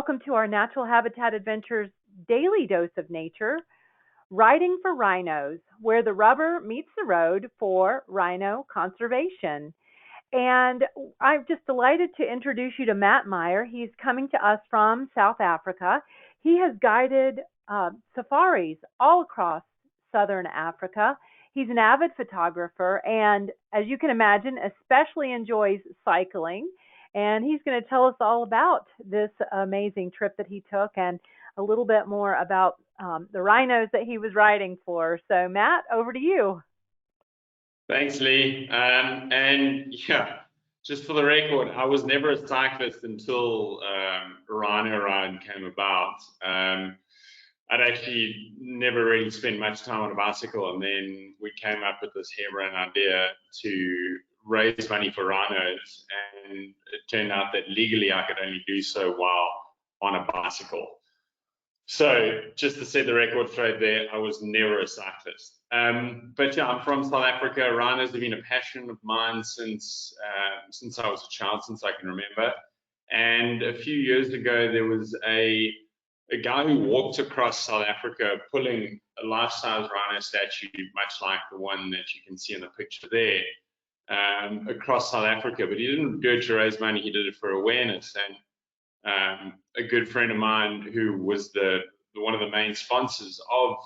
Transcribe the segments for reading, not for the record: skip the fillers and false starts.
Welcome to our Natural Habitat Adventures daily dose of nature, Riding for Rhinos, where the rubber meets the road for rhino conservation. And I'm just delighted to introduce you to Matt Meyer. He's coming to us from South Africa. He has guided safaris all across southern Africa. He's an avid photographer and, as you can imagine, especially enjoys cycling. And he's going to tell us all about this amazing trip that he took and a little bit more about the rhinos that he was riding for. So, Matt, over to you. Thanks, Lee. And yeah, just for the record, I was never a cyclist until Rhino Run came about. I'd actually never really spent much time on a bicycle, and then we came up with this harebrained idea to raise money for rhinos, and it turned out that legally I could only do so while on a bicycle. So just to set the record straight there, I was never a cyclist. But yeah, I'm from South Africa. Rhinos have been a passion of mine since I was a child, since I can remember. And a few years ago, there was a guy who walked across South Africa pulling a life-size rhino statue, much like the one that you can see in the picture there, across South Africa. But he didn't do it to raise money, he did it for awareness. And a good friend of mine who was one of the main sponsors of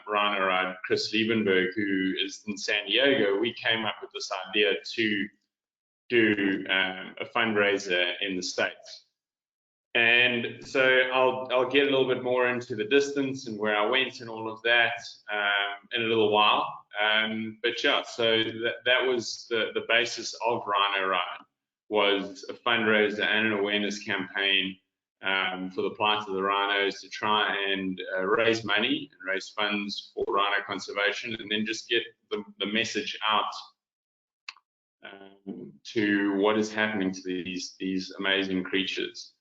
Rhino Run, Chris Liebenberg, who is in San Diego, we came up with this idea to do a fundraiser in the States. And so I'll get a little bit more into the distance and where I went and all of that in a little while. But yeah, so that was the basis of Rhino Run, was a fundraiser and an awareness campaign for the plight of the rhinos, to try and raise money and raise funds for rhino conservation, and then just get the message out to what is happening to these amazing creatures.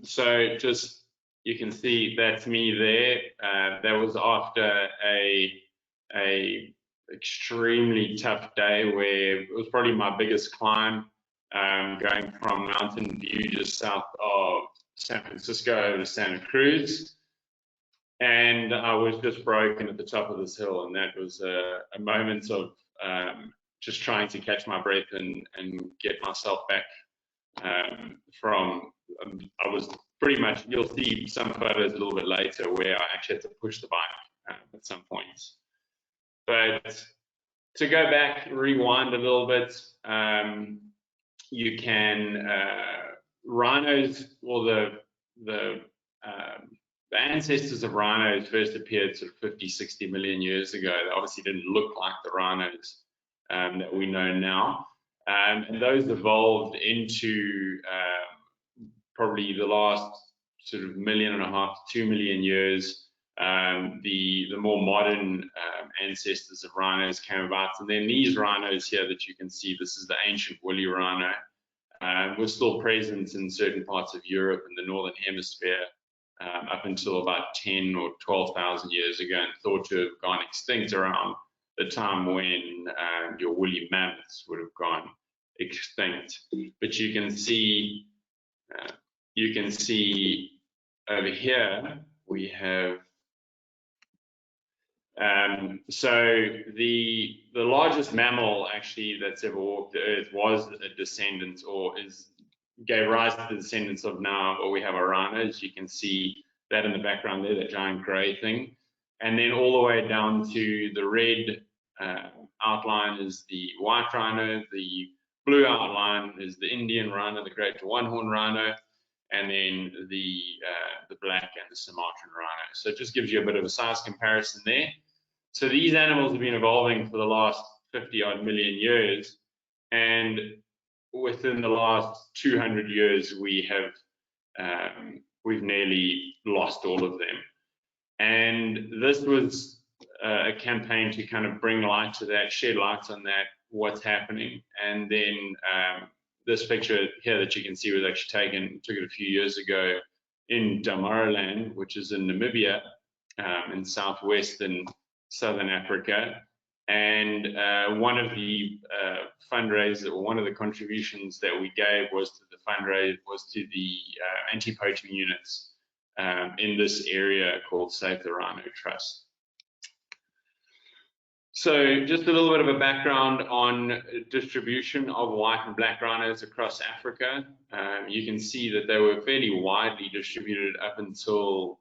So just, you can see that's me there. That was after a extremely tough day, where it was probably my biggest climb, going from Mountain View just south of San Francisco to Santa Cruz. And I was just broken at the top of this hill, and that was a moment of just trying to catch my breath and get myself back I was pretty much, you'll see some photos a little bit later where I actually had to push the bike at some points. But to go back, rewind a little bit, you can, rhinos, or the ancestors of rhinos first appeared sort of 50, 60 million years ago. They obviously didn't look like the rhinos that we know now. And those evolved into probably the last sort of 1.5 million to 2 million years. The more modern ancestors of rhinos came about, and then these rhinos here that you can see, this is the ancient woolly rhino, was still present in certain parts of Europe and the northern hemisphere up until about 10 or 12,000 years ago, and thought to have gone extinct around the time when your woolly mammoths would have gone extinct. But you can see over here we have so the largest mammal actually that's ever walked the earth was a descendant, or gave rise to the descendants of now, or we have a rhinos. You can see that in the background there, that giant gray thing. And then all the way down to the red outline is the white rhino, the blue outline is the Indian rhino, the great one-horn rhino, and then the black and the Sumatran rhino. So it just gives you a bit of a size comparison there. So these animals have been evolving for the last 50-odd million years, and within the last 200 years, we've nearly lost all of them. And this was a campaign to kind of bring light to that, shed light on that, what's happening. And then this picture here that you can see was actually took it a few years ago in Damaraland, which is in Namibia, in southwestern southern Africa. And one of the fundraisers, or one of the contributions that we gave was to the fundraise, was to the anti-poaching units in this area called Save the Rhino Trust. So just a little bit of a background on distribution of white and black rhinos across Africa. You can see that they were fairly widely distributed up until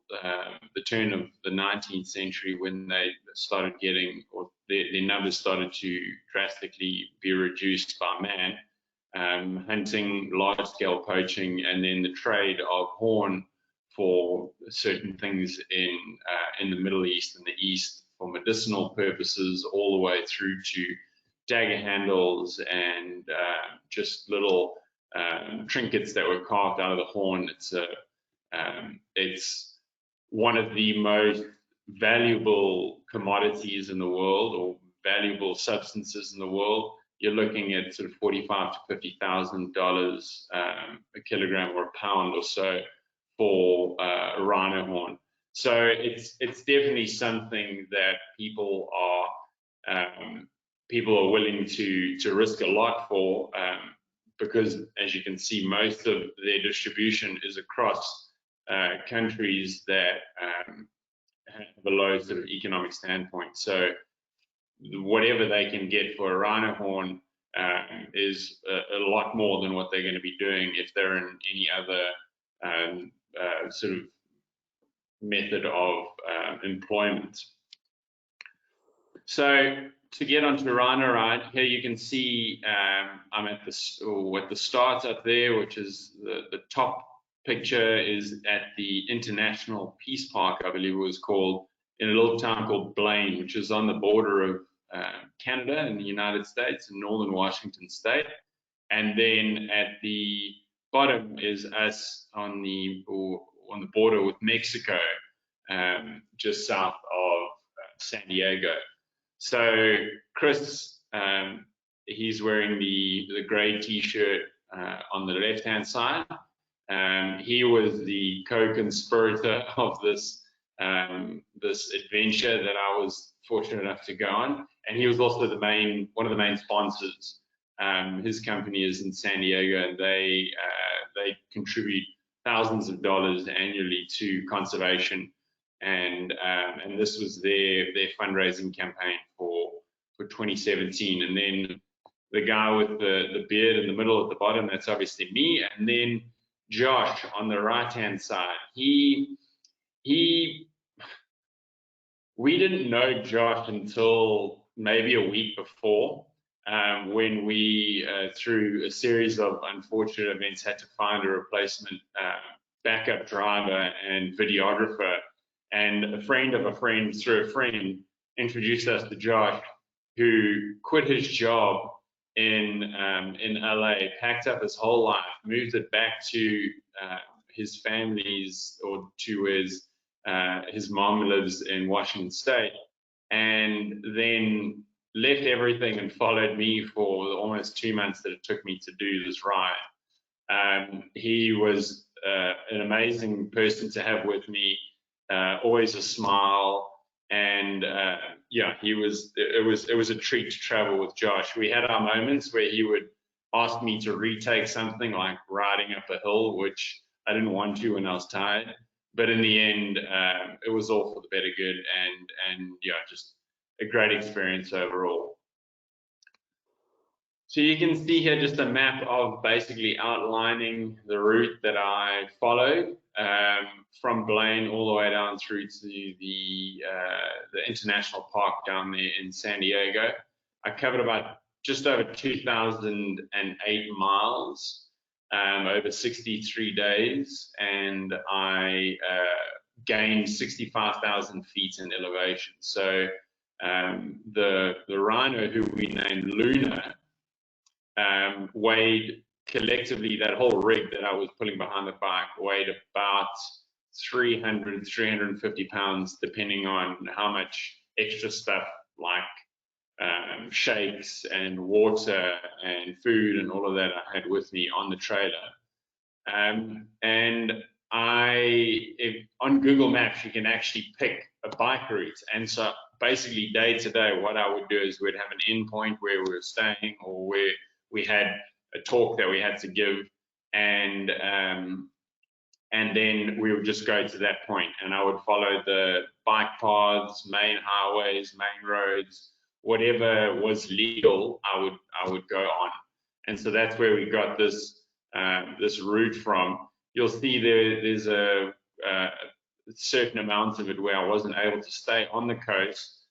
the turn of the 19th century, when they started getting, or their numbers started to drastically be reduced by man, hunting, large-scale poaching, and then the trade of horn for certain things in the Middle East and the East, for medicinal purposes, all the way through to dagger handles and just little trinkets that were carved out of the horn. It's one of the most valuable commodities in the world, or valuable substances in the world. You're looking at sort of $45,000 to $50,000 a kilogram or a pound or so for rhino horn. So it's definitely something that people are willing to risk a lot for, because, as you can see, most of their distribution is across countries that have a low sort of economic standpoint. So whatever they can get for a rhino horn is a lot more than what they're going to be doing if they're in any other sort of method of employment. So to get onto Rhino Ride, here you can see I'm at the start up there, which is the top picture is at the International Peace Park, I believe it was called, in a little town called Blaine, which is on the border of Canada and the United States, in northern Washington state. And then at the bottom is us on the border with Mexico, just south of San Diego. So Chris, he's wearing the gray T-shirt on the left-hand side. He was the co-conspirator of this adventure that I was fortunate enough to go on, and he was also one of the main sponsors. His company is in San Diego, and they contribute thousands of dollars annually to conservation, and this was their fundraising campaign for 2017. And then the guy with the beard in the middle at the bottom, that's obviously me. And then Josh on the right-hand side, we didn't know Josh until maybe a week before, when we, through a series of unfortunate events, had to find a replacement backup driver and videographer. And a friend of a friend through a friend introduced us to Josh, who quit his job in LA, packed up his whole life, moved it back to his family's, or to his mom lives in Washington State, and then left everything and followed me for the almost 2 months that it took me to do this ride. He was an amazing person to have with me, always a smile, and yeah, it was a treat to travel with Josh. We had our moments where he would ask me to retake something like riding up a hill, which I didn't want to when I was tired, but in the end, it was all for the better good, and yeah, just a great experience overall. So you can see here just a map of basically outlining the route that I followed, from Blaine all the way down through to the international park down there in San Diego. I covered about just over 2,008 miles over 63 days, and I gained 65,000 feet in elevation. So the rhino, who we named Luna, weighed collectively, that whole rig that I was pulling behind the bike weighed about 350 pounds, depending on how much extra stuff like shakes and water and food and all of that I had with me on the trailer. And on Google Maps, you can actually pick a bike route. And so basically day to day, what I would do is we'd have an endpoint where we were staying, or where we had a talk that we had to give, and then we would just go to that point, and I would follow the bike paths, main highways, main roads, whatever was legal, I would go on. And so that's where we got this this route from. You'll see there's a certain amount of it where I wasn't able to stay on the coast,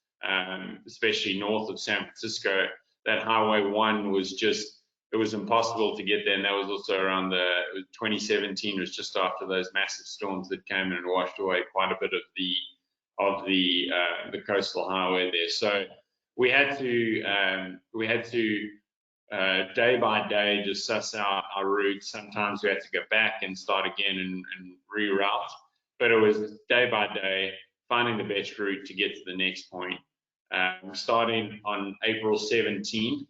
especially north of San Francisco. That Highway 1 was just, it was impossible to get there, and that was also around 2017. It was just after those massive storms that came in and washed away quite a bit of the coastal highway there. So we had to day by day just suss out our route. Sometimes we had to go back and start again and reroute, but it was day by day finding the best route to get to the next point. Starting on April 17th.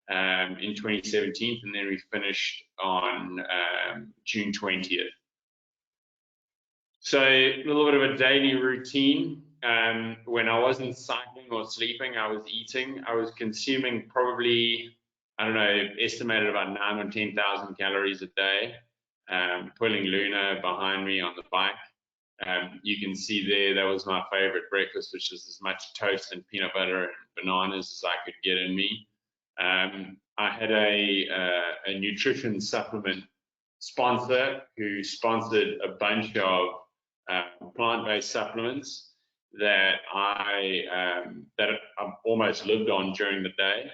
In 2017, and then we finished on June 20th. So a little bit of a daily routine. When I wasn't cycling or sleeping, I was eating. I was consuming probably, I don't know, estimated about 9,000 or 10,000 calories a day, pulling Luna behind me on the bike. You can see there, that was my favorite breakfast, which is as much toast and peanut butter and bananas as I could get in me. I had a nutrition supplement sponsor who sponsored a bunch of plant-based supplements that I almost lived on during the day.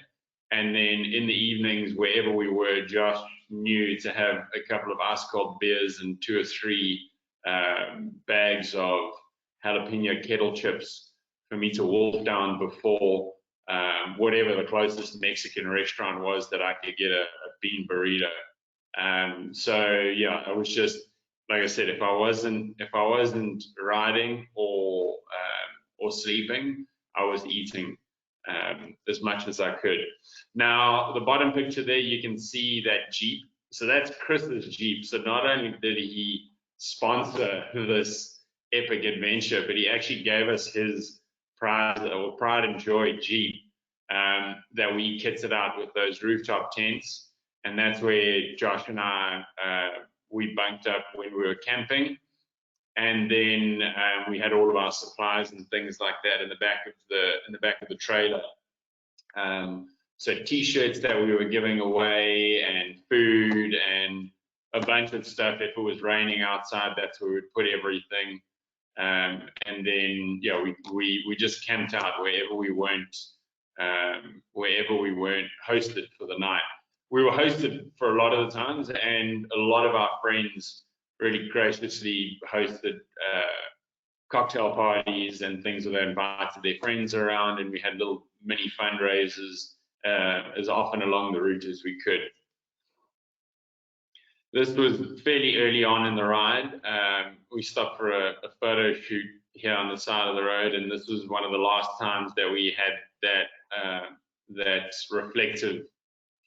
And then in the evenings, wherever we were, Josh knew to have a couple of ice cold beers and 2 or 3 bags of jalapeno kettle chips for me to wolf down before whatever the closest Mexican restaurant was that I could get a bean burrito. So yeah, I was just, like I said, if I wasn't riding or sleeping, I was eating as much as I could. Now, the bottom picture there, you can see that Jeep. So that's Chris's Jeep. So not only did he sponsor this epic adventure, but he actually gave us his Pride and Joy Jeep that we kitted out with those rooftop tents. And that's where Josh and I, we bunked up when we were camping. And then we had all of our supplies and things like that in the back of the trailer. So t-shirts that we were giving away, and food, and a bunch of stuff. If it was raining outside, that's where we'd put everything. And then yeah, we just camped out wherever we weren't hosted for the night. We were hosted for a lot of the times, and a lot of our friends really graciously hosted cocktail parties and things where they invited their friends around, and we had little mini fundraisers as often along the route as we could. This was fairly early on in the ride. We stopped for a photo shoot here on the side of the road, and this was one of the last times that we had that reflective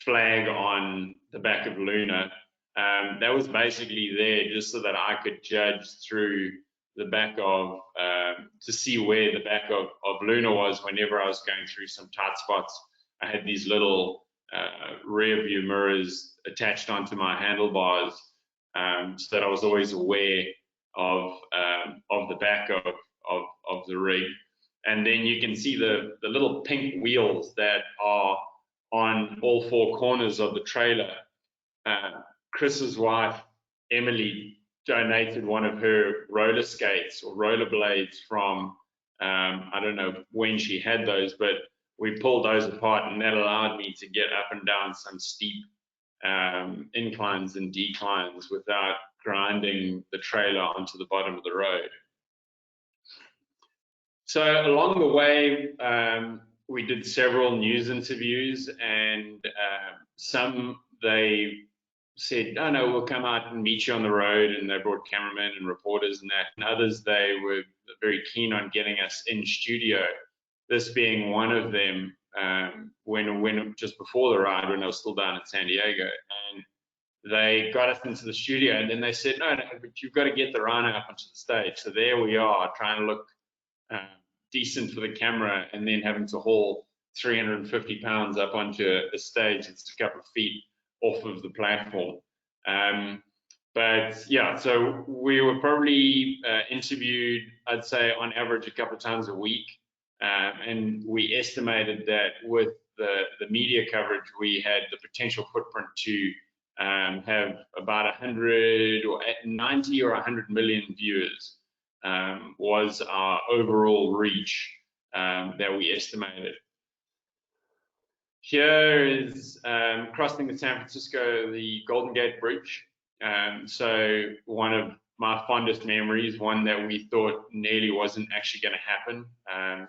flag on the back of Luna. That was basically there just so that I could judge through the back of, to see where the back of Luna was whenever I was going through some tight spots. I had these little rear view mirrors attached onto my handlebars, so that I was always aware of the back of the rig. And then you can see the little pink wheels that are on all 4 corners of the trailer. Chris's wife, Emily, donated one of her roller skates or roller blades from, I don't know when she had those, but we pulled those apart, and that allowed me to get up and down some steep inclines and declines without grinding the trailer onto the bottom of the road. So along the way, we did several news interviews, and some they said, oh no, we'll come out and meet you on the road, and they brought cameramen and reporters and that, and others they were very keen on getting us in studio. This being one of them, when just before the ride, when I was still down in San Diego, and they got us into the studio, and then they said, no, but you've got to get the Rhino up onto the stage. So there we are, trying to look decent for the camera, and then having to haul 350 pounds up onto a stage that's a couple of feet off of the platform. But yeah, so we were probably interviewed, I'd say, on average a couple of times a week. And we estimated that with the media coverage, we had the potential footprint to have about 100 or 90 or 100 million viewers was our overall reach that we estimated. Here is crossing the San Francisco, the Golden Gate Bridge. So one of my fondest memories, one that we thought nearly wasn't actually going to happen.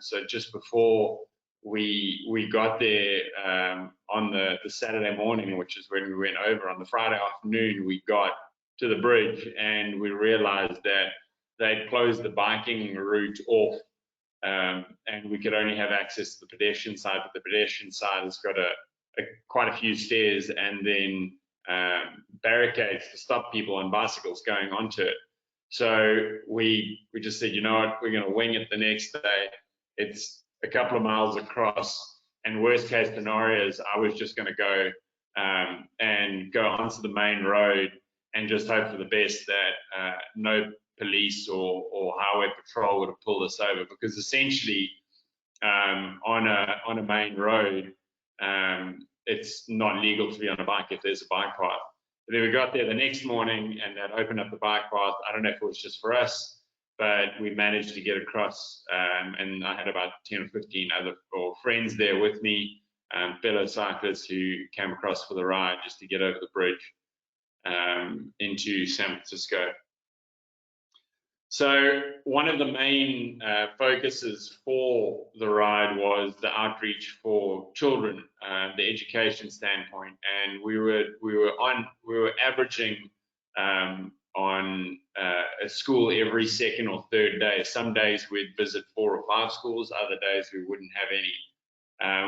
So just before we got there on the Saturday morning, which is when we went over, on the Friday afternoon, we got to the bridge and we realized that they'd closed the biking route off. And we could only have access to the pedestrian side, but the pedestrian side has got quite a few stairs and then barricades to stop people on bicycles going onto it. So we just said, you know what, we're going to wing it the next day. It's a couple of miles across, and worst case scenarios, I was just going to go and go onto the main road and just hope for the best that no police or highway patrol would have pulled us over, because essentially on a main road, it's not legal to be on a bike if there's a bike path. But then we got there the next morning and that opened up the bike path. I don't know if it was just for us, but we managed to get across, and I had about 10 or 15 other friends there with me, fellow cyclists who came across for the ride just to get over the bridge into San Francisco. So one of the main focuses for the ride was the outreach for children, the education standpoint, and we were averaging on a school every second or third day. Some days we'd visit 4 or 5 schools, other days we wouldn't have any.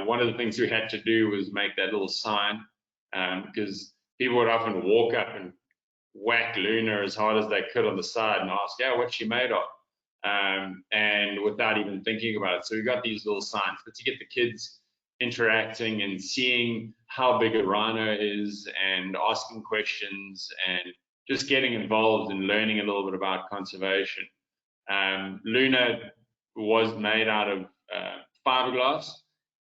One of the things we had to do was make that little sign, because people would often walk up and whack Luna as hard as they could on the side and ask, yeah, what's she made of? And without even thinking about it. So we got these little signs, but to get the kids interacting and seeing how big a rhino is and asking questions and just getting involved and learning a little bit about conservation. Luna was made out of fiberglass,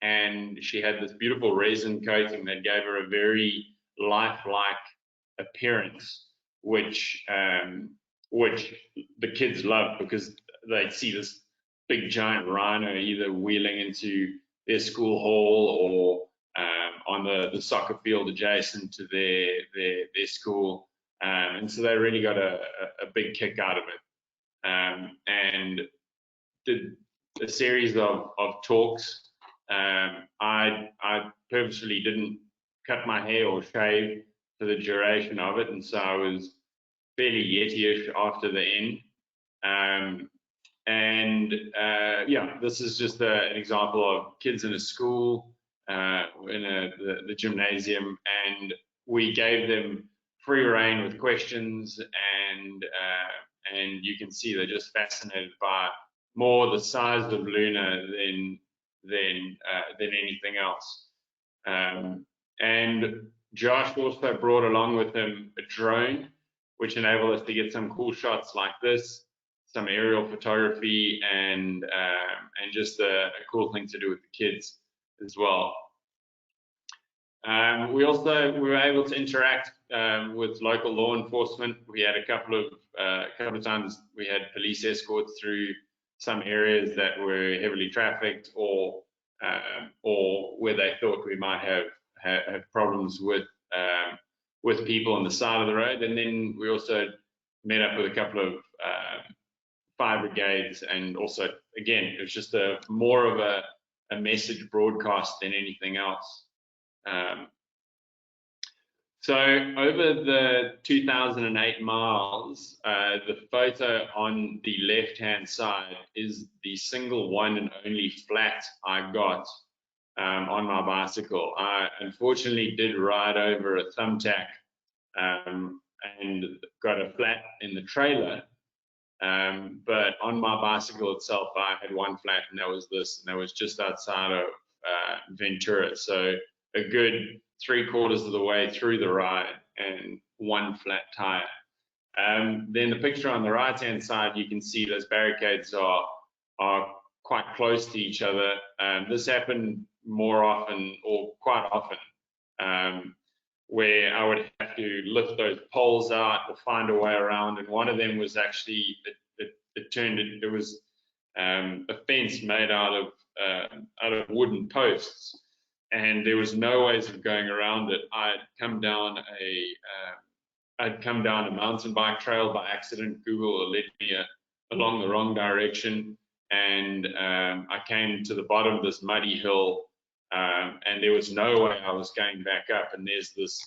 and she had this beautiful resin coating that gave her a very lifelike appearance, which the kids loved, because they'd see this big giant rhino either wheeling into their school hall or on the soccer field adjacent to their school, and so they really got a big kick out of it, and did a series of talks. I purposely didn't cut my hair or shave for the duration of it, and so I was fairly Yeti-ish after the end. Yeah, this is just an example of kids in a school, in the gymnasium, and we gave them free rein with questions, and you can see they're just fascinated by more the size of Luna than anything else. And Josh also brought along with him a drone, which enabled us to get some cool shots like this, some aerial photography, and just a cool thing to do with the kids as well. We were able to interact with local law enforcement. We had a couple of times we had police escorts through some areas that were heavily trafficked, or where they thought we might have problems with people on the side of the road. And then we also met up with a couple of fire brigades, and also, again, it was just more of a message broadcast than anything else. So over the 2008 miles, the photo on the left-hand side is the single one and only flat I got on my bicycle. I unfortunately did ride over a thumbtack and got a flat in the trailer, But on my bicycle itself, I had one flat, and that was this, and that was just outside of Ventura. So a good 3/4 of the way through the ride and one flat tire. Then the picture on the right-hand side, you can see those barricades are quite close to each other. This happened more often, or quite often, where I would have to lift those poles out or find a way around. And one of them was actually, it was a fence made out of wooden posts, and there was no ways of going around it. I'd come down a mountain bike trail by accident. Google led me along the wrong direction, and I came to the bottom of this muddy hill, and there was no way I was going back up. And there's this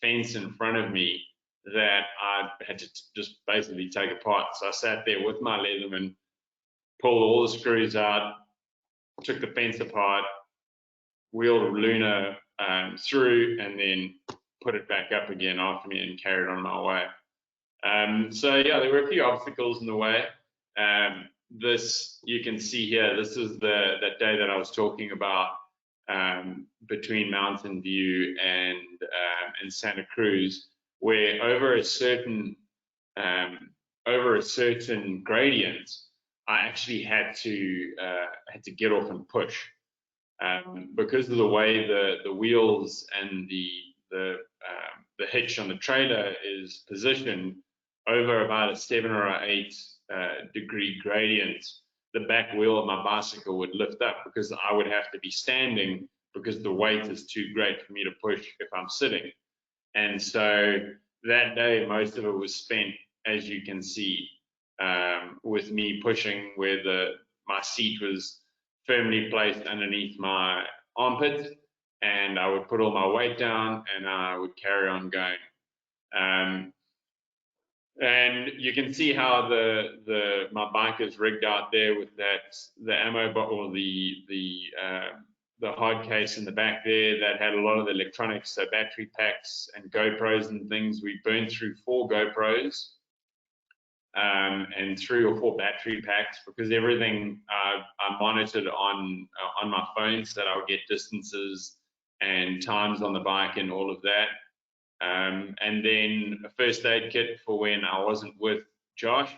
fence in front of me that I had to just basically take apart. So I sat there with my Leatherman, pulled all the screws out, took the fence apart, wheeled Luna through, and then put it back up again after me and carried on my way. So yeah, there were a few obstacles in the way. This, you can see here, this is that day that I was talking about, between Mountain View and Santa Cruz, where over a certain gradient, I actually had to get off and push, because of the way the wheels and the hitch on the trailer is positioned over about a 7 or 8 degree gradient. The back wheel of my bicycle would lift up because I would have to be standing, because the weight is too great for me to push if I'm sitting. And so that day, most of it was spent, as you can see, with me pushing, where my seat was firmly placed underneath my armpit, and I would put all my weight down and I would carry on going. And you can see how my bike is rigged out there with the ammo bottle, or the hard case in the back there that had a lot of the electronics, so battery packs and GoPros and things. We burned through 4 GoPros and 3 or 4 battery packs, because everything I monitored on my phone, so that I would get distances and times on the bike and all of that. And then a first aid kit for when I wasn't with Josh.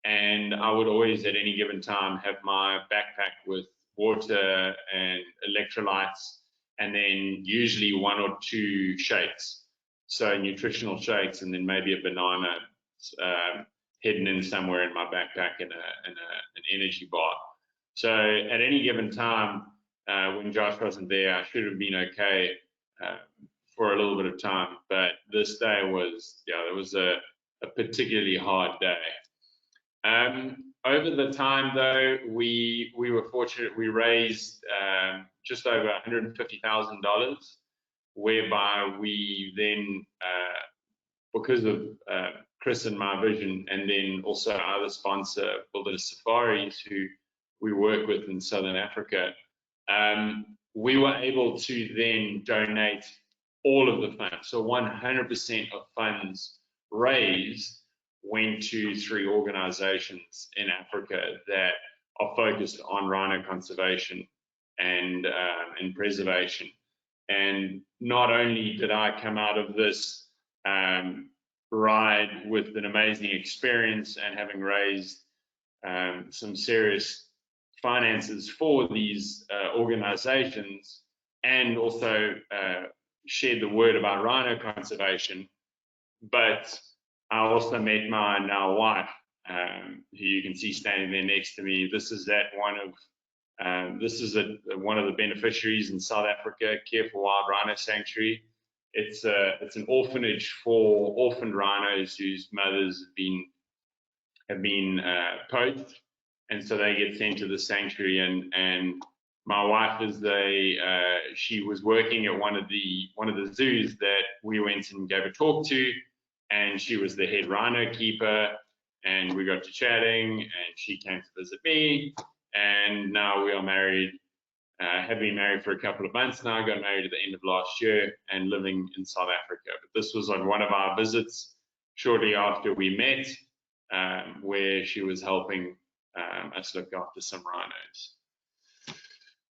And I would always, at any given time, have my backpack with water and electrolytes, and then usually 1 or 2 shakes. So nutritional shakes, and then maybe a banana hidden in somewhere in my backpack, and an energy bar. So at any given time, when Josh wasn't there, I should have been okay for a little bit of time. But this day was, it was a particularly hard day. Over the time, though, we were fortunate. We raised just over $150,000, whereby we then, because of Chris and my vision, and then also our other sponsor, Wilderness Safaris, who we work with in Southern Africa, we were able to then donate all of the funds. So 100% of funds raised went to 3 organizations in Africa that are focused on rhino conservation and preservation. And not only did I come out of this ride with an amazing experience and having raised some serious finances for these organizations, and also shared the word about rhino conservation, but I also met my now wife, who you can see standing there next to me. This is one of the beneficiaries in South Africa, Care for Wild Rhino Sanctuary. It's an orphanage for orphaned rhinos whose mothers have been poached, and so they get sent to the sanctuary. And my wife she was working at one of the zoos that we went and gave a talk to, and she was the head rhino keeper, and we got to chatting, and she came to visit me, and now we are married, have been married for a couple of months now, got married at the end of last year, and living in South Africa. But this was on one of our visits shortly after we met, where she was helping us look after some rhinos.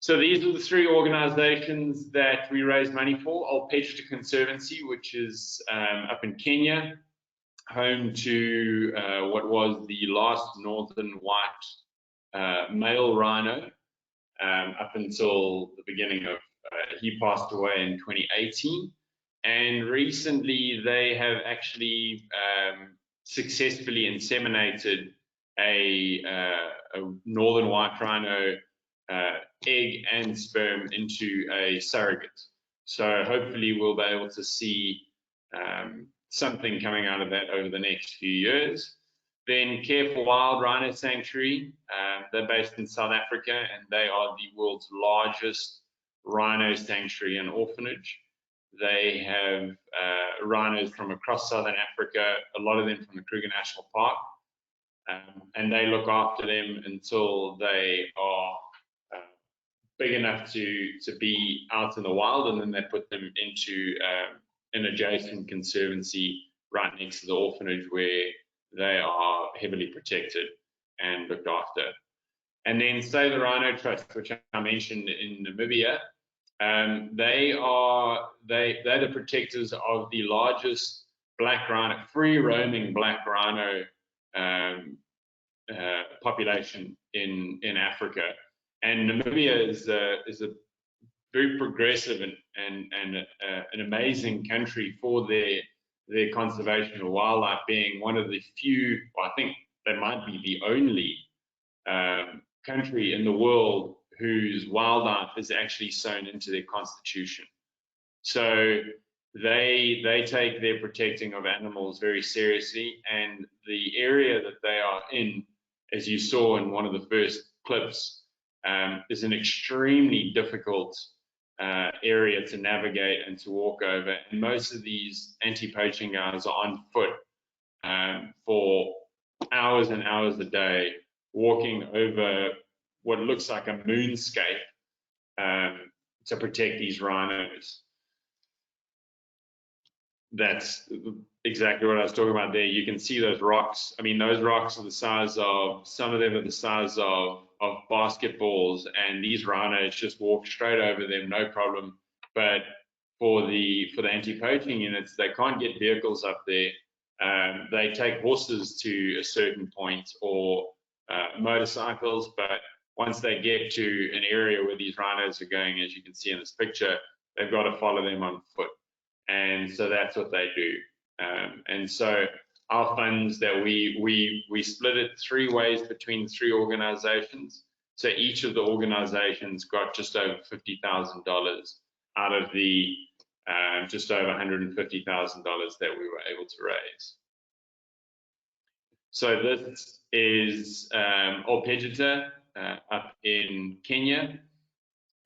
So these are the three organizations that we raise money for. Ol Pejeta Conservancy, which is up in Kenya, home to what was the last northern white male rhino up until the beginning of, he passed away in 2018. And recently they have actually successfully inseminated a northern white rhino egg and sperm into a surrogate. So hopefully we'll be able to see something coming out of that over the next few years. Then Care for Wild Rhino Sanctuary, they're based in South Africa, and they are the world's largest rhino sanctuary and orphanage. They have rhinos from across Southern Africa, a lot of them from the Kruger National Park, and they look after them until they are big enough to be out in the wild, and then they put them into an adjacent conservancy right next to the orphanage where they are heavily protected and looked after. And then say the Rhino Trust, which I mentioned in Namibia, they're the protectors of the largest black rhino, free roaming black rhino population in Africa. And Namibia is a very progressive and an amazing country for their conservation of wildlife, being one of the few, well, I think they might be the only country in the world whose wildlife is actually sewn into their constitution. So they take their protecting of animals very seriously, and the area that they are in, as you saw in one of the first clips, is an extremely difficult area to navigate and to walk over. And most of these anti-poaching guys are on foot for hours and hours a day, walking over what looks like a moonscape to protect these rhinos. That's exactly what I was talking about there. You can see those rocks. I mean, those rocks are the size of, some of them are the size of basketballs, and these rhinos just walk straight over them, no problem. But for the anti-poaching units, they can't get vehicles up there. They take horses to a certain point, or motorcycles, but once they get to an area where these rhinos are going, as you can see in this picture, they've got to follow them on foot. And so that's what they do. And so our funds that we split it three ways between three organizations. So each of the organizations got just over $50,000 out of the just over $150,000 that we were able to raise. So this is Ol Pejeta up in Kenya,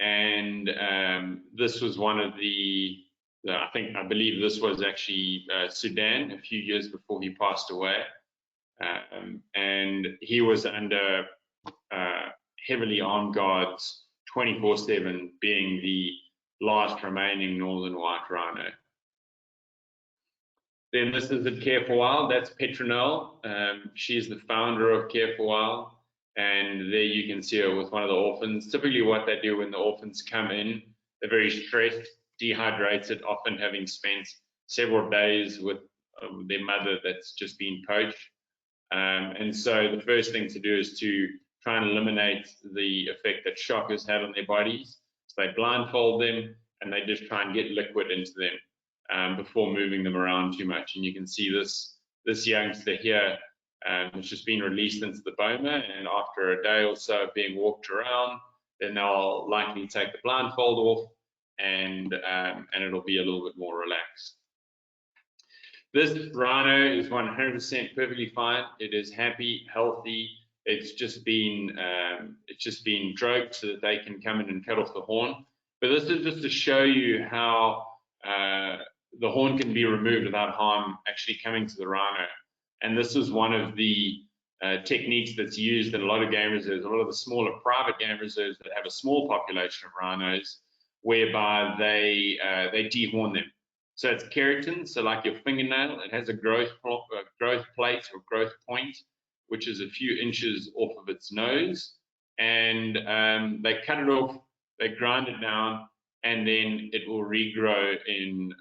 and this was one of the, I believe this was actually Sudan a few years before he passed away, and he was under heavily armed guards 24/7, being the last remaining northern white rhino. Then this is at Care for Wild. That's Petronelle. She's the founder of Care for Wild, and there you can see her with one of the orphans. Typically what they do when the orphans come in, they're very stressed, dehydrated, often having spent several days with their mother that's just been poached. And so the first thing to do is to try and eliminate the effect that shock has had on their bodies. So they blindfold them, and they just try and get liquid into them before moving them around too much. And you can see this youngster here has just been released into the boma, and after a day or so of being walked around, then they'll likely take the blindfold off, and it'll be a little bit more relaxed. This rhino is 100% perfectly fine. It is happy, healthy. It's just been drugged so that they can come in and cut off the horn. But this is just to show you how the horn can be removed without harm actually coming to the rhino. And this is one of the techniques that's used in a lot of game reserves, a lot of the smaller private game reserves that have a small population of rhinos, whereby they dehorn them. So it's keratin, so like your fingernail, it has a growth plate or growth point, which is a few inches off of its nose. And they cut it off, they grind it down, and then it will regrow in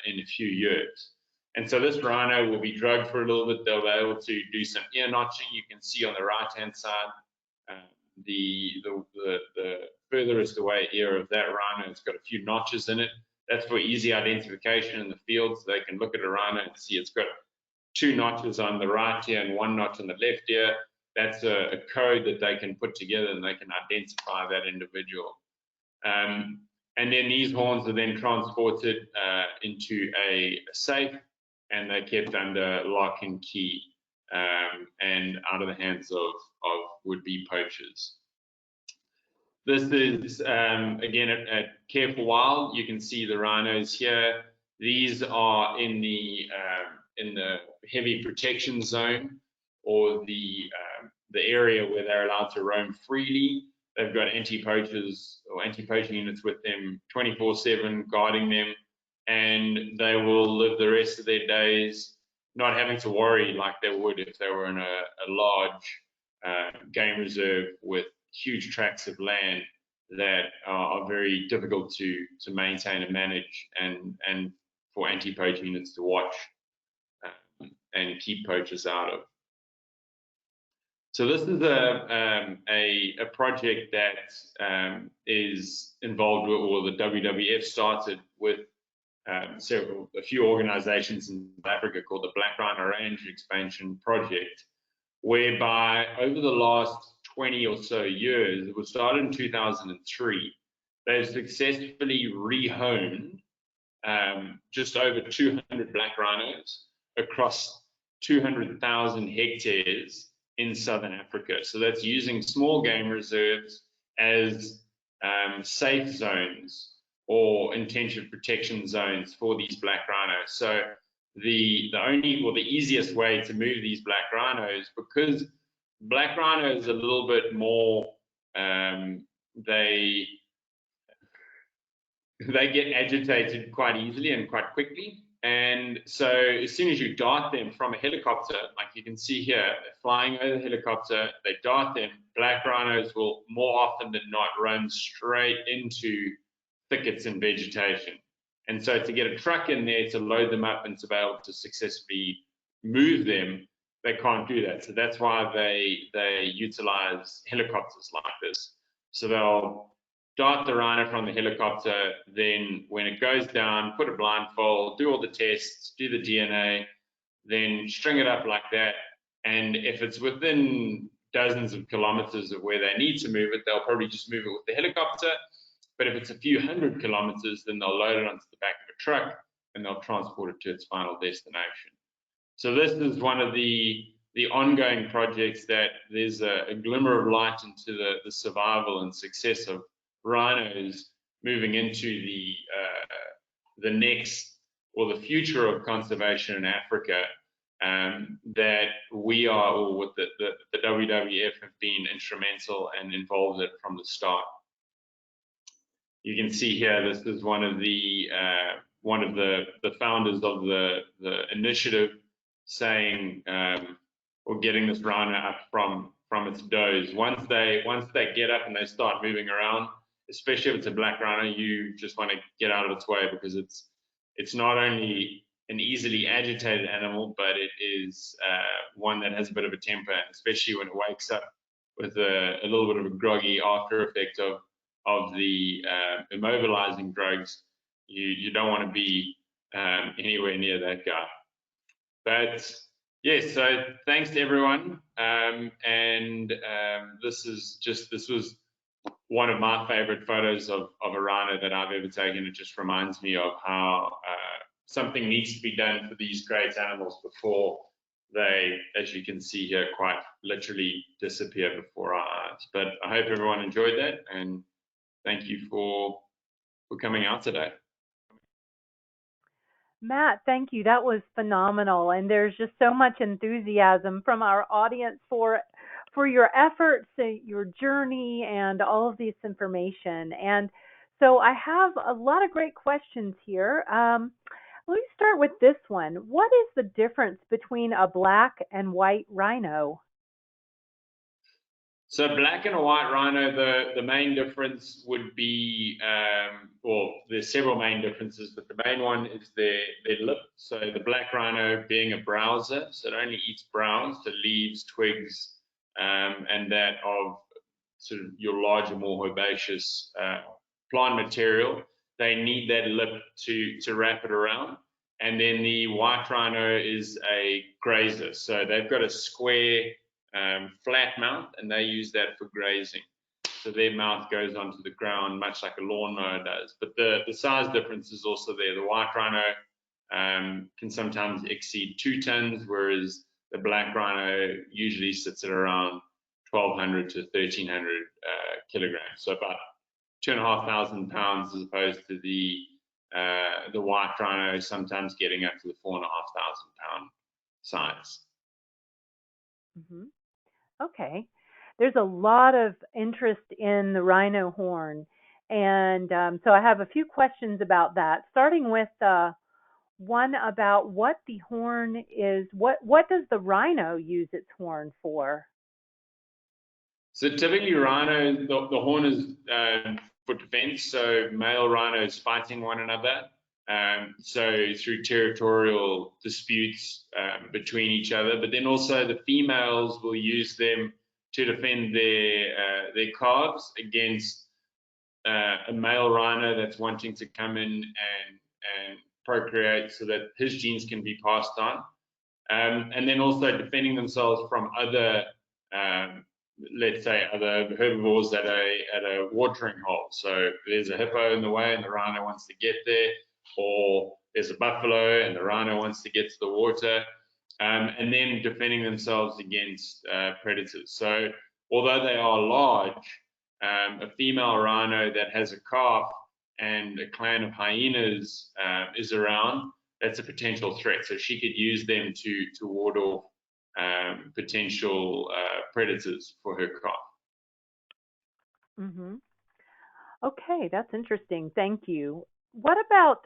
a few years. And so this rhino will be drugged for a little bit. They'll be able to do some ear notching. You can see on the right-hand side, the furthest away ear of that rhino, it's got a few notches in it. That's for easy identification in the field, so they can look at a rhino and see it's got 2 notches on the right ear and 1 notch on the left ear. That's a code that they can put together and they can identify that individual. And then these horns are then transported into a safe, and they're kept under lock and key and out of the hands of would-be poachers. This is, again, at Careful Wild. You can see the rhinos here. These are in the heavy protection zone, or the area where they're allowed to roam freely. They've got anti-poachers or anti-poaching units with them 24/7, guarding them, and they will live the rest of their days not having to worry like they would if they were in a large game reserve with huge tracts of land that are very difficult to maintain and manage, and for anti-poaching units to watch and keep poachers out of. So this is a project that is involved with, or the WWF started with a few organizations in South Africa called the Black Rhino Range Expansion Project, whereby over the last 20 or so years, it was started in 2003, they've successfully rehomed just over 200 black rhinos across 200,000 hectares in Southern Africa. So that's using small game reserves as safe zones or intensive protection zones for these black rhinos. So the easiest way to move these black rhinos, because black rhino is a little bit more, they get agitated quite easily and quite quickly. And so as soon as you dart them from a helicopter, like you can see here, they're flying over the helicopter, they dart them, black rhinos will more often than not run straight into thickets and vegetation. And so to get a truck in there to load them up and to be able to successfully move them, they can't do that. So that's why they utilize helicopters like this. So they'll dart the rhino from the helicopter, then when it goes down, put a blindfold, do all the tests, do the DNA, then string it up like that. And if it's within dozens of kilometers of where they need to move it, they'll probably just move it with the helicopter. But if it's a few hundred kilometers, then they'll load it onto the back of a truck and they'll transport it to its final destination. So this is one of the ongoing projects that there's a glimmer of light into the survival and success of rhinos moving into the next, or the future of conservation in Africa, that we are, or with the WWF have been instrumental and involved in from the start. You can see here, this is one of the founders of the initiative saying, or getting this rhino up from its doze. Once they get up and they start moving around, especially if it's a black rhino, you just want to get out of its way, because it's not only an easily agitated animal, but it is one that has a bit of a temper, especially when it wakes up with a little bit of a groggy after effect of the immobilizing drugs. You don't want to be anywhere near that guy. But yes, so thanks to everyone. This was one of my favorite photos of a rhino that I've ever taken. It just reminds me of how something needs to be done for these great animals before they, as you can see here, quite literally disappear before our eyes. But I hope everyone enjoyed that, and thank you for coming out today. Matt, thank you. That was phenomenal, and there's just so much enthusiasm from our audience for your efforts, your journey, and all of this information. And so I have a lot of great questions here. Let me start with this one. What is the difference between a black and white rhino? So black and a white rhino, the main difference would be, well, there's several main differences, but the main one is their lip. So the black rhino being a browser, so it only eats browse, so leaves, twigs, and that of sort of your larger, more herbaceous plant material. They need that lip to wrap it around. And then the white rhino is a grazer, so they've got a square flat mouth, and they use that for grazing. So their mouth goes onto the ground much like a lawnmower does. But the size difference is also there. The white rhino can sometimes exceed 2 tons, whereas the black rhino usually sits at around 1,200 to 1,300 kilograms. So about 2,500 pounds, as opposed to the white rhino sometimes getting up to the 4,500 pound size. Mm-hmm. Okay. There's a lot of interest in the rhino horn. And so I have a few questions about that, starting with one about what the horn is. What does the rhino use its horn for? So typically rhino, the horn is for defense. So male rhinos fighting one another. So through territorial disputes between each other, but then also the females will use them to defend their calves against a male rhino that's wanting to come in and procreate so that his genes can be passed on. And then also defending themselves from other, let's say, other herbivores at a watering hole. So there's a hippo in the way and the rhino wants to get there, or there's a buffalo and the rhino wants to get to the water, and then defending themselves against predators. So although they are large, a female rhino that has a calf and a clan of hyenas is around, that's a potential threat. So she could use them to ward off potential predators for her calf. Mm-hmm. Okay, that's interesting. Thank you. What about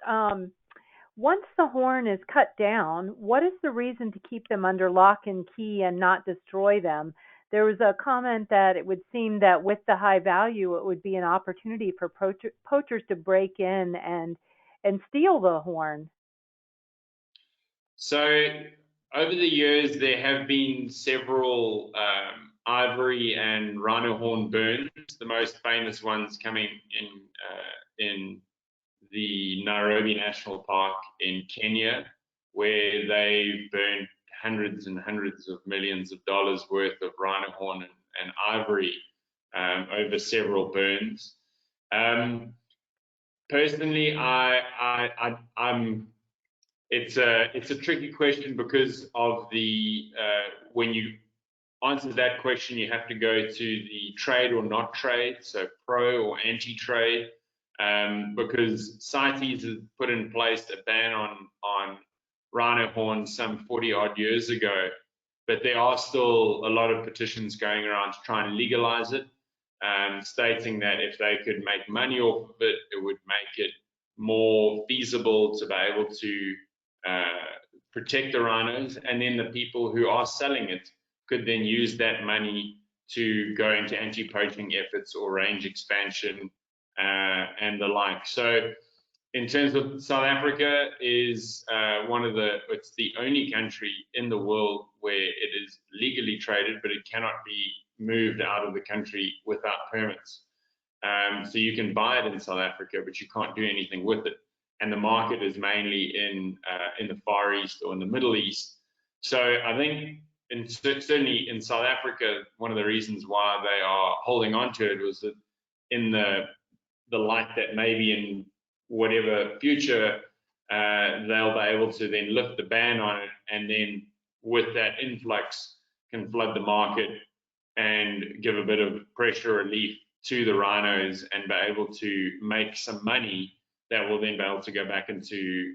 once the horn is cut down, what is the reason to keep them under lock and key and not destroy them? There was a comment that it would seem that with the high value, it would be an opportunity for poachers to break in and steal the horn. So over the years, there have been several ivory and rhino horn burns. The most famous ones coming in the Nairobi National Park in Kenya, where they burned hundreds and hundreds of millions of dollars worth of rhino horn and ivory over several burns. Personally, I'm. It's a tricky question because of the when you answer that question, you have to go to the trade or not trade, so pro or anti-trade, because CITES has put in place a ban on rhino horn some 40 odd years ago, but there are still a lot of petitions going around to try and legalize it, stating that if they could make money off of it, it would make it more feasible to be able to protect the rhinos, and then the people who are selling it could then use that money to go into anti-poaching efforts or range expansion and the like. So in terms of South Africa is it's the only country in the world where it is legally traded, but it cannot be moved out of the country without permits. So you can buy it in South Africa, but you can't do anything with it. And the market is mainly in the Far East or in the Middle East. So I think certainly in South Africa, one of the reasons why they are holding on to it was that in the light that maybe in whatever future they'll be able to then lift the ban on it, and then with that influx can flood the market and give a bit of pressure relief to the rhinos and be able to make some money that will then be able to go back into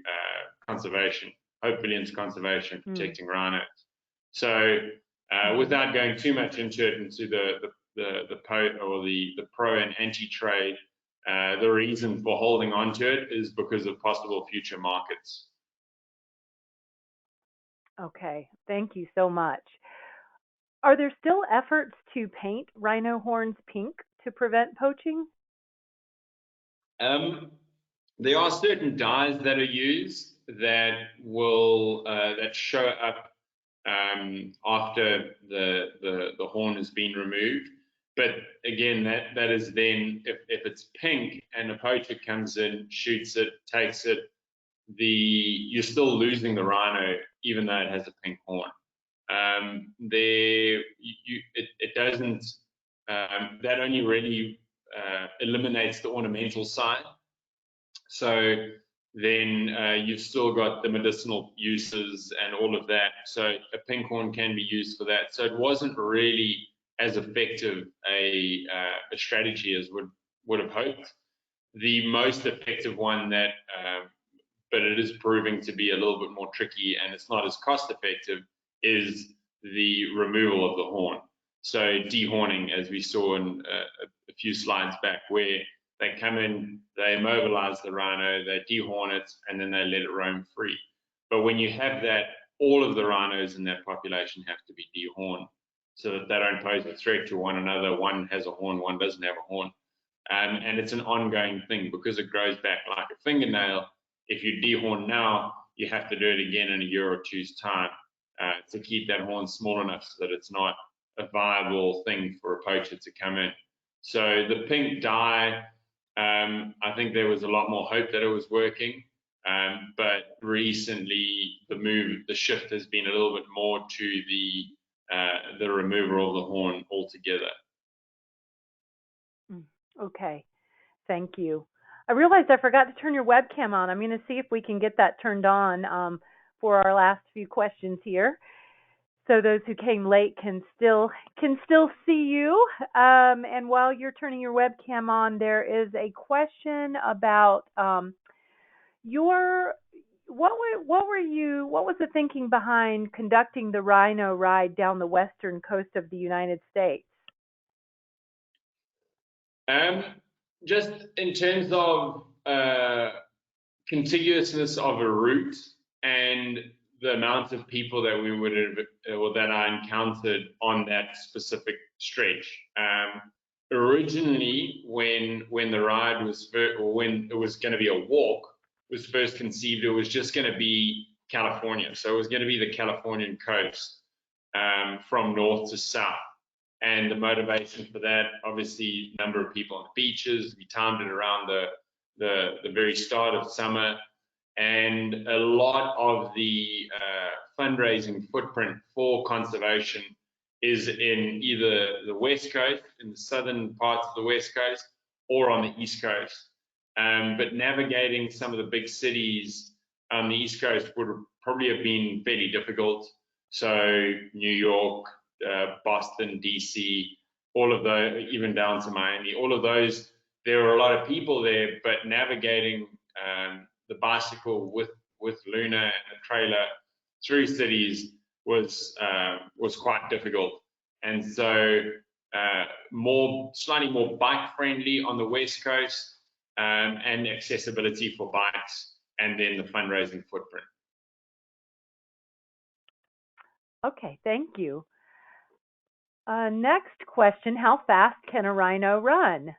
conservation, hopefully into conservation, protecting rhinos. So without going too much into it, into the pro and anti-trade, the reason for holding on to it is because of possible future markets Okay, thank you so much. Are there still efforts to paint rhino horns pink to prevent poaching? Um, there are certain dyes that are used that will that show up after the horn has been removed. But again, that is then if it's pink and a poacher comes in, shoots it, takes it, you're still losing the rhino even though it has a pink horn. It doesn't that only really eliminates the ornamental side. So then you've still got the medicinal uses and all of that. So a pink horn can be used for that. So it wasn't really as effective a strategy as would have hoped. The most effective one that, but it is proving to be a little bit more tricky and it's not as cost effective, is the removal of the horn. So dehorning, as we saw in a few slides back, where they come in, they immobilize the rhino, they dehorn it, and then they let it roam free. But when you have that, all of the rhinos in that population have to be dehorned so that they don't pose a threat to one another. One has a horn, one doesn't have a horn. And it's an ongoing thing because it grows back like a fingernail. If you dehorn now, you have to do it again in a year or two's time to keep that horn small enough so that it's not a viable thing for a poacher to come in. So the pink dye, I think there was a lot more hope that it was working. But recently, the shift has been a little bit more to the removal of the horn altogether. Okay, thank you. I realized I forgot to turn your webcam on. I'm going to see if we can get that turned on for our last few questions here, so those who came late can still see you. And while you're turning your webcam on, there is a question about your what was the thinking behind conducting the Rhino ride down the western coast of the United States? Um, just in terms of contiguousness of a route and the amount of people that we would have, or that I encountered on that specific stretch. Originally, when the ride was or when it was going to be a walk, was first conceived, it was just going to be California. So it was going to be the Californian coast from north to south. And the motivation for that, obviously, number of people on the beaches. We timed it around the very start of summer, and a lot of the fundraising footprint for conservation is in either the West Coast, in the southern parts of the West Coast, or on the East Coast. But navigating some of the big cities on the East Coast would probably have been fairly difficult. So New York, Boston, DC, all of those, even down to Miami, all of those, there were a lot of people there, but navigating the bicycle with Luna and a trailer through cities was quite difficult. And so slightly more bike friendly on the West Coast, and accessibility for bikes, and then the fundraising footprint. Okay, thank you. Next question, how fast can a rhino run?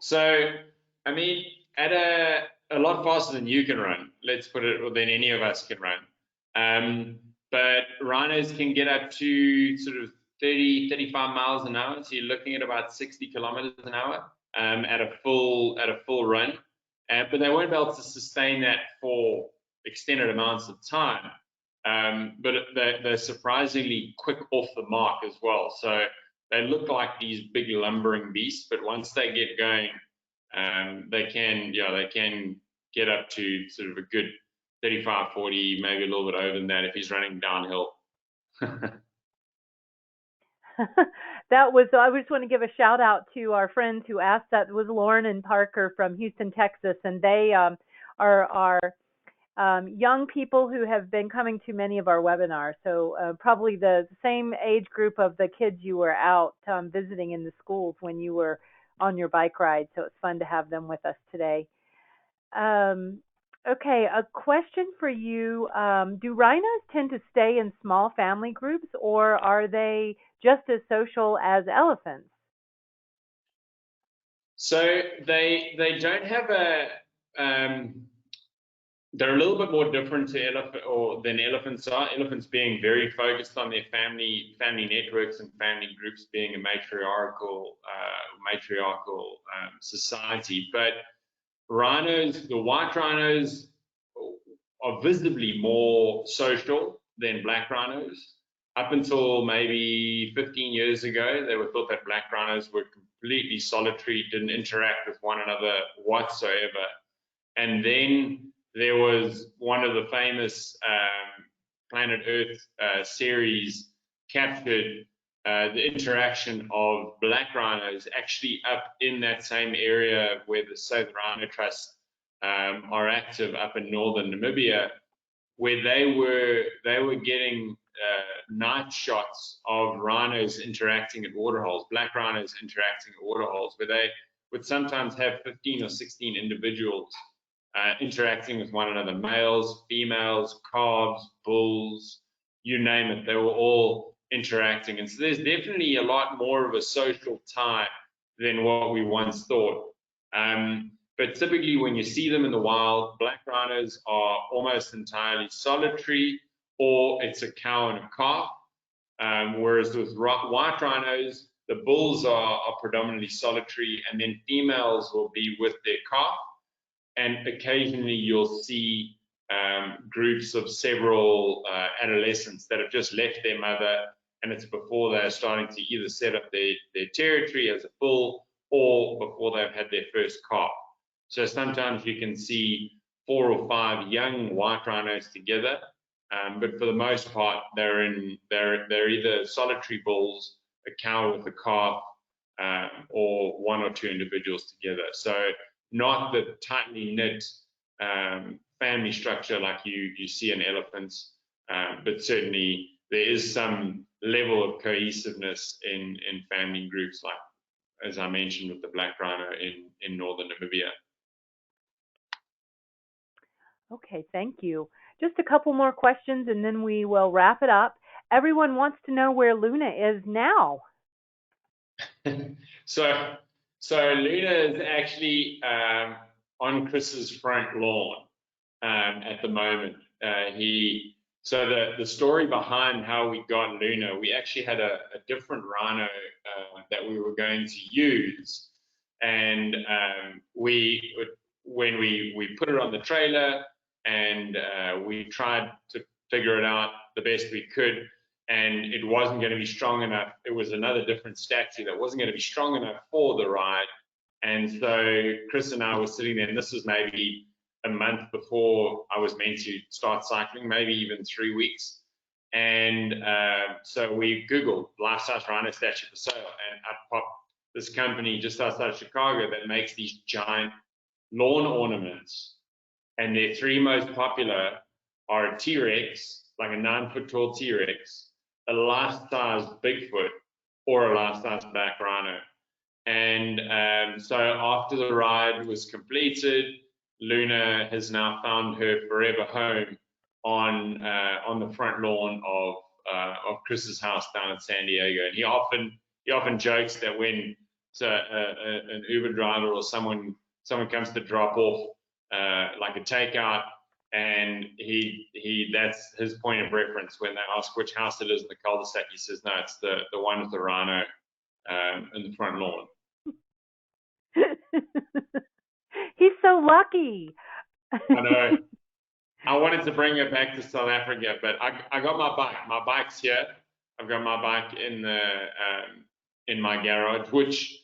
So, I mean, at a lot faster than you can run, let's put it, or than any of us can run. But rhinos can get up to sort of 30, 35 miles an hour. So you're looking at about 60 kilometers an hour at a full run. But they won't be able to sustain that for extended amounts of time. But they're surprisingly quick off the mark as well. So they look like these big lumbering beasts, but once they get going, they can get up to sort of a good 35, 40, maybe a little bit over than that if he's running downhill. I just want to give a shout out to our friends who asked that. It was Lauren and Parker from Houston, Texas, and they are young people who have been coming to many of our webinars. So probably the same age group of the kids you were out visiting in the schools when you were on your bike ride. So it's fun to have them with us today. Okay, a question for you. Do rhinos tend to stay in small family groups, or are they just as social as elephants? So they don't have a they're a little bit more different to than elephants are. Elephants being very focused on their family networks and family groups, being a matriarchal society. But rhinos, the white rhinos, are visibly more social than black rhinos. Up until maybe 15 years ago, they were thought that black rhinos were completely solitary, didn't interact with one another whatsoever. And then there was one of the famous Planet Earth series captured the interaction of black rhinos actually up in that same area where the Rhino Trust are active up in northern Namibia, where they were getting night shots of rhinos interacting at waterholes, black rhinos interacting at waterholes, where they would sometimes have 15 or 16 individuals interacting with one another, males, females, calves, bulls, you name it. They were all interacting. And so there's definitely a lot more of a social tie than what we once thought. But typically when you see them in the wild, black rhinos are almost entirely solitary, or it's a cow and a calf. Whereas with white rhinos, the bulls are predominantly solitary, and then females will be with their calf. And occasionally you'll see groups of several adolescents that have just left their mother, and it's before they're starting to either set up their territory as a bull, or before they've had their first calf. So sometimes you can see 4 or 5 young white rhinos together, but for the most part, they're either solitary bulls, a cow with a calf, or 1 or 2 individuals together. So not the tightly knit family structure like you see in elephants, but certainly there is some level of cohesiveness in family groups, like as I mentioned with the black rhino in northern Namibia. Okay, thank you. Just a couple more questions and then we will wrap it up. Everyone wants to know where Luna is now. so Luna is actually on Chris's front lawn at the moment. The story behind how we got Luna, we actually had a different rhino that we were going to use, and when we put it on the trailer, and we tried to figure it out the best we could, and it wasn't going to be strong enough. It was another different statue that wasn't going to be strong enough for the ride. And so Chris and I were sitting there, and this was maybe a month before I was meant to start cycling, maybe even 3 weeks. And so we Googled life-size rhino statue for sale, and up popped this company just outside of Chicago that makes these giant lawn ornaments. And their 3 most popular are a T-Rex, like a 9-foot tall T-Rex, a life-size Bigfoot, or a life-size black rhino. And so after the ride was completed, Luna has now found her forever home on the front lawn of Chris's house down in San Diego. And he often jokes that when an Uber driver or someone comes to drop off like a takeout, and that's his point of reference when they ask which house it is in the cul-de-sac. He says, no, it's the one with the rhino in the front lawn. He's so lucky. I know. I wanted to bring it back to South Africa, but I got my bike. My bike's here. I've got my bike in my garage, which,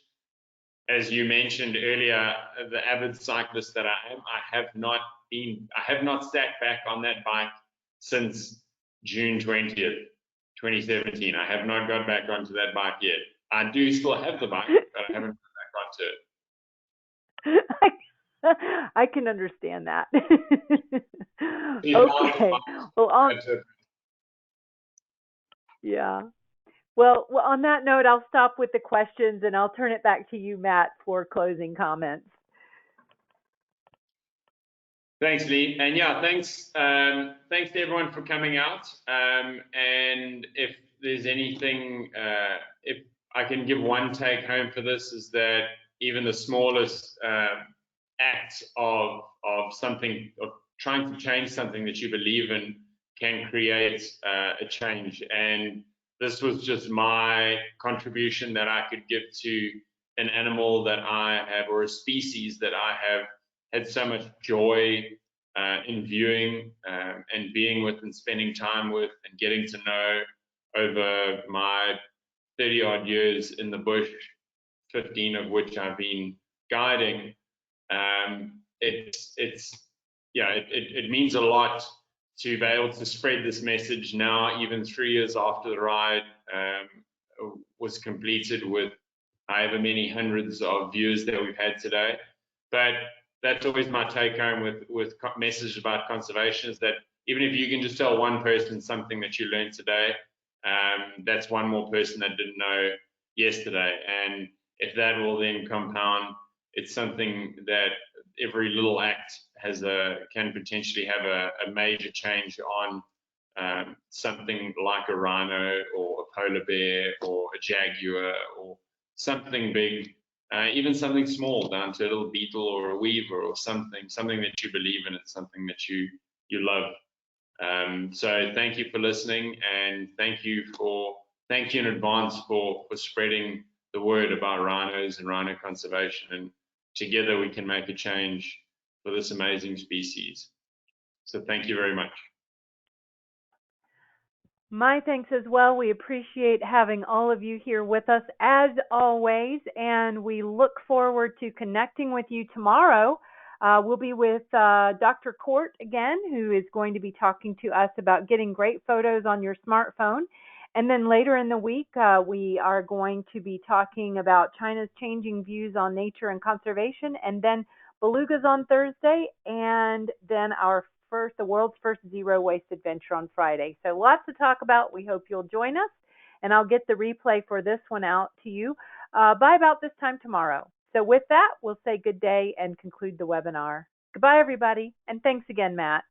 as you mentioned earlier, the avid cyclist that I am, I have not sat back on that bike since June 20th, 2017. I have not got back onto that bike yet. I do still have the bike, but I haven't got back onto it. I can understand that. Okay. Well, yeah. Well, on that note, I'll stop with the questions and I'll turn it back to you, Matt, for closing comments. Thanks, Lee. And yeah, thanks to everyone for coming out. And if there's anything, if I can give one take home for this, is that even the smallest act of something, of trying to change something that you believe in, can create a change. And this was just my contribution that I could give to an animal that I have, or a species that I have had so much joy in viewing and being with and spending time with and getting to know over my 30 odd years in the bush, 15 of which I've been guiding. It means a lot to be able to spread this message now, even 3 years after the ride was completed, with however many hundreds of views that we've had today. But that's always my take home with messages about conservation, is that even if you can just tell one person something that you learned today, that's one more person that didn't know yesterday. And if that will then compound, it's something that every little act can potentially have a major change on something like a rhino or a polar bear or a jaguar or something big, even something small, down to a little beetle or a weaver or something that you believe in, it's something that you love. So thank you for listening, and thank you in advance for spreading the word about rhinos and rhino conservation, and together we can make a change for this amazing species. So thank you very much. My thanks as well. We appreciate having all of you here with us as always, and we look forward to connecting with you tomorrow. We'll be with Dr. Court again, who is going to be talking to us about getting great photos on your smartphone. And then later in the week, we are going to be talking about China's changing views on nature and conservation, and then belugas on Thursday, and then the world's first zero waste adventure on Friday. So lots to talk about. We hope you'll join us, and I'll get the replay for this one out to you by about this time tomorrow. So with that, we'll say good day and conclude the webinar. Goodbye, everybody, and thanks again, Matt.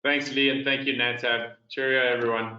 Thanks, Lee, and thank you, Natab. Cheerio, everyone.